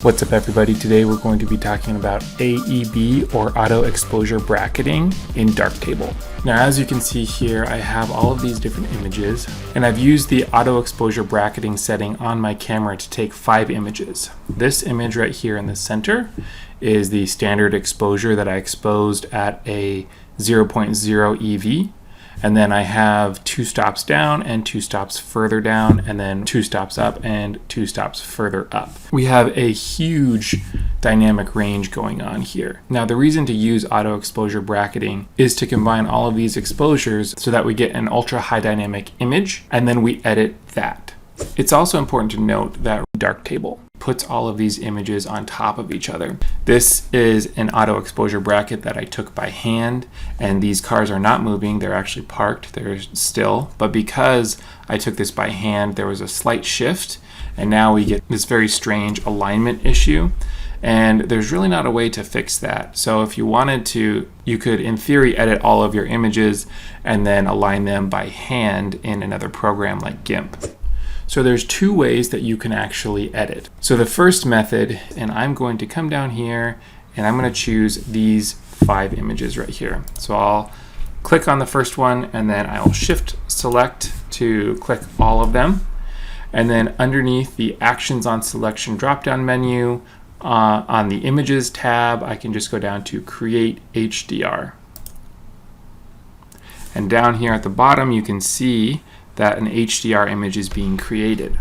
What's up everybody, today we're going to be talking about AEB or auto exposure bracketing in Darktable. Now as you can see here, I have all of these different images and I've used the auto exposure bracketing setting on my camera to take 5 images. This image right here in the center is the standard exposure that I exposed at a 0.0 EV. And then I have 2 stops down and 2 stops further down, and then 2 stops up and 2 stops further up. We have a huge dynamic range going on here. Now the reason to use auto exposure bracketing is to combine all of these exposures so that we get an ultra high dynamic image and then we edit that. It's also important to note that Darktable puts all of these images on top of each other. This is an auto exposure bracket that I took by hand, and these cars are not moving, they're actually parked, they're still, but because I took this by hand, there was a slight shift, and now we get this very strange alignment issue, and there's really not a way to fix that. So if you wanted to, you could in theory edit all of your images and then align them by hand in another program like GIMP. So there's 2 ways that you can actually edit. So the first method, and I'm going to come down here and I'm going to choose these 5 images right here. So I'll click on the first one and then I'll shift select to click all of them. And then underneath the actions on selection drop-down menu, on the images tab, I can just go down to create HDR. And down here at the bottom you can see that an HDR image is being created.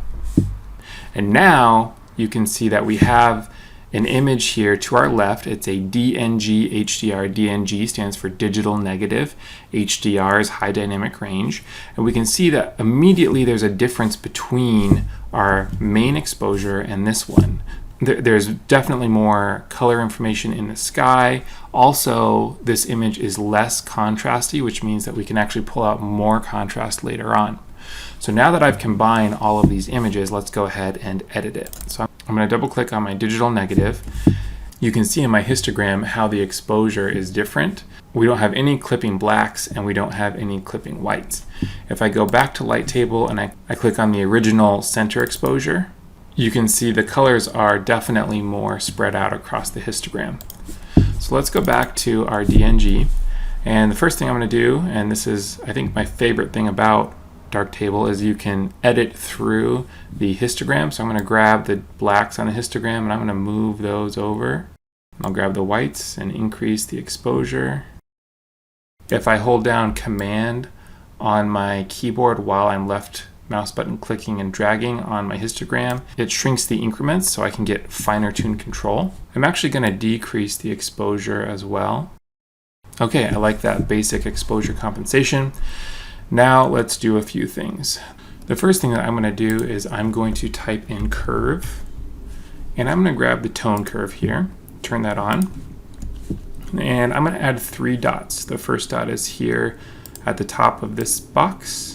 And now you can see that we have an image here to our left. It's a DNG HDR. DNG stands for digital negative. HDR is high dynamic range. And we can see that immediately there's a difference between our main exposure and this one. There's definitely more color information in the sky. Also, this image is less contrasty, which means that we can actually pull out more contrast later on. So now that I've combined all of these images, let's go ahead and edit it. So I'm going to double click on my digital negative. You can see in my histogram how the exposure is different. We don't have any clipping blacks and we don't have any clipping whites. If I go back to light table and I click on the original center exposure, you can see the colors are definitely more spread out across the histogram. So let's go back to our DNG. And the first thing I'm going to do, and this is I think my favorite thing about Darktable, is you can edit through the histogram. So I'm going to grab the blacks on the histogram and I'm going to move those over. I'll grab the whites and increase the exposure. If I hold down Command on my keyboard while I'm left mouse button clicking and dragging on my histogram, it shrinks the increments so I can get finer tune control. I'm actually going to decrease the exposure as well. Okay, I like that basic exposure compensation. Now let's do a few things. The first thing that I'm going to do is I'm going to type in curve, and I'm going to grab the tone curve here, turn that on, and I'm going to add 3 dots. The first dot is here at the top of this box.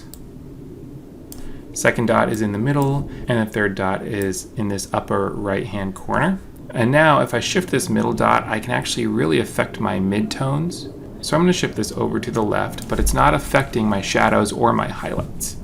Second dot is in the middle, and the third dot is in this upper right hand corner. And now if I shift this middle dot, I can actually really affect my midtones. So I'm going to shift this over to the left, but it's not affecting my shadows or my highlights.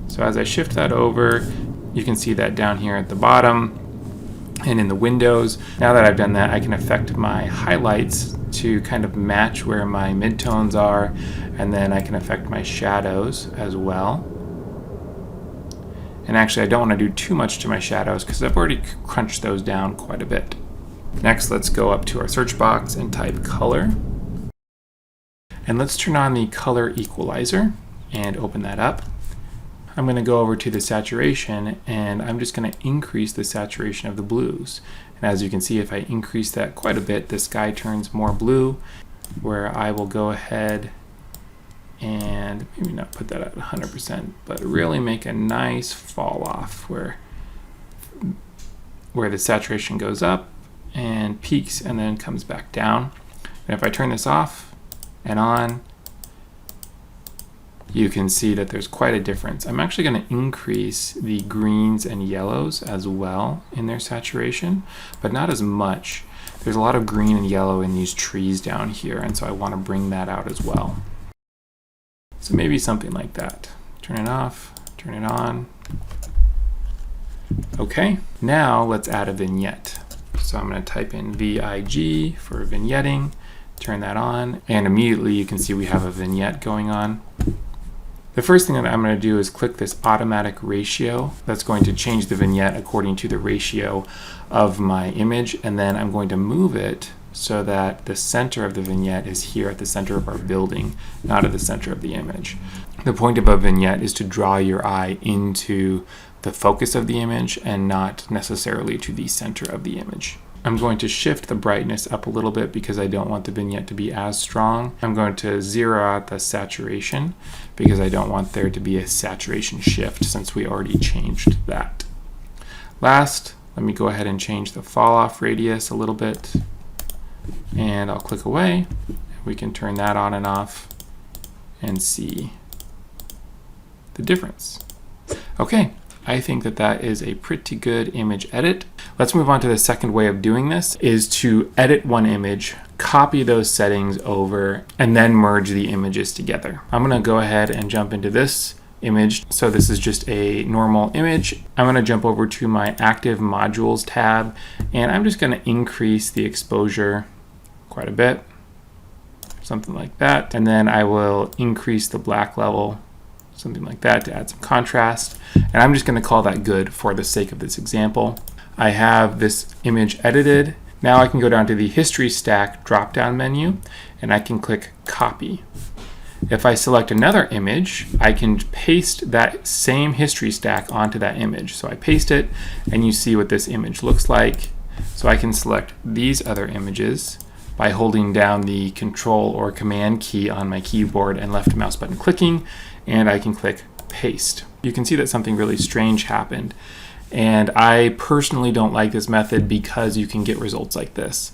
So as I shift that over, you can see that down here at the bottom and in the windows. Now that I've done that, I can affect my highlights to kind of match where my midtones are, and then I can affect my shadows as well. And actually I don't want to do too much to my shadows because I've already crunched those down quite a bit. Next, let's go up to our search box and type color. And let's turn on the color equalizer and open that up. I'm going to go over to the saturation and I'm just going to increase the saturation of the blues. And as you can see, if I increase that quite a bit, the sky turns more blue, where I will go ahead and maybe not put that at 100%, but really make a nice fall off where the saturation goes up and peaks and then comes back down. And if I turn this off and on, you can see that there's quite a difference. I'm actually going to increase the greens and yellows as well in their saturation, but not as much. There's a lot of green and yellow in these trees down here, and so I want to bring that out as well. So maybe something like that. Turn it off, turn it on. Okay, now let's add a vignette. So I'm going to type in VIG for vignetting, turn that on, and immediately you can see we have a vignette going on. The first thing that I'm going to do is click this automatic ratio. That's going to change the vignette according to the ratio of my image, and then I'm going to move it so that the center of the vignette is here at the center of our building, not at the center of the image. The point of a vignette is to draw your eye into the focus of the image and not necessarily to the center of the image. I'm going to shift the brightness up a little bit because I don't want the vignette to be as strong. I'm going to zero out the saturation because I don't want there to be a saturation shift since we already changed that. Last, let me go ahead and change the fall off radius a little bit, and I'll click away. We can turn that on and off and see the difference. Okay, I think that that is a pretty good image edit. Let's move on to the second way of doing this, is to edit one image, copy those settings over, and then merge the images together. I'm gonna go ahead and jump into this image. So this is just a normal image. I'm gonna jump over to my Active Modules tab, and I'm just gonna increase the exposure quite a bit, something like that. And then I will increase the black level, something like that, to add some contrast. And I'm just going to call that good for the sake of this example. I have this image edited. Now I can go down to the History Stack drop-down menu, and I can click Copy. If I select another image, I can paste that same history stack onto that image. So I paste it, and you see what this image looks like. So I can select these other images by holding down the Control or Command key on my keyboard and left mouse button clicking, and I can click Paste. You can see that something really strange happened, and I personally don't like this method because you can get results like this.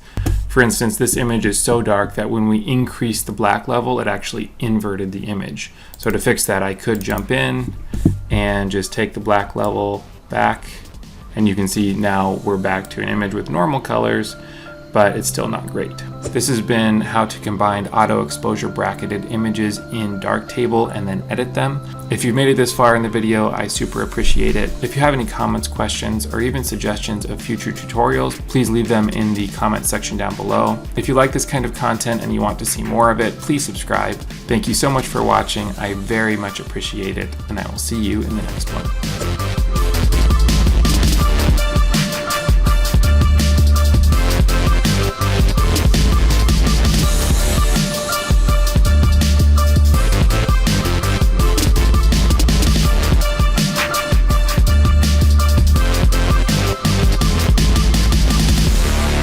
For instance, this image is so dark that when we increase the black level, it actually inverted the image. So to fix that, I could jump in and just take the black level back, and you can see now we're back to an image with normal colors, but it's still not great. This has been how to combine auto exposure bracketed images in Darktable and then edit them. If you've made it this far in the video, I super appreciate it. If you have any comments, questions, or even suggestions of future tutorials, please leave them in the comment section down below. If you like this kind of content and you want to see more of it, please subscribe. Thank you so much for watching. I very much appreciate it, and I will see you in the next one.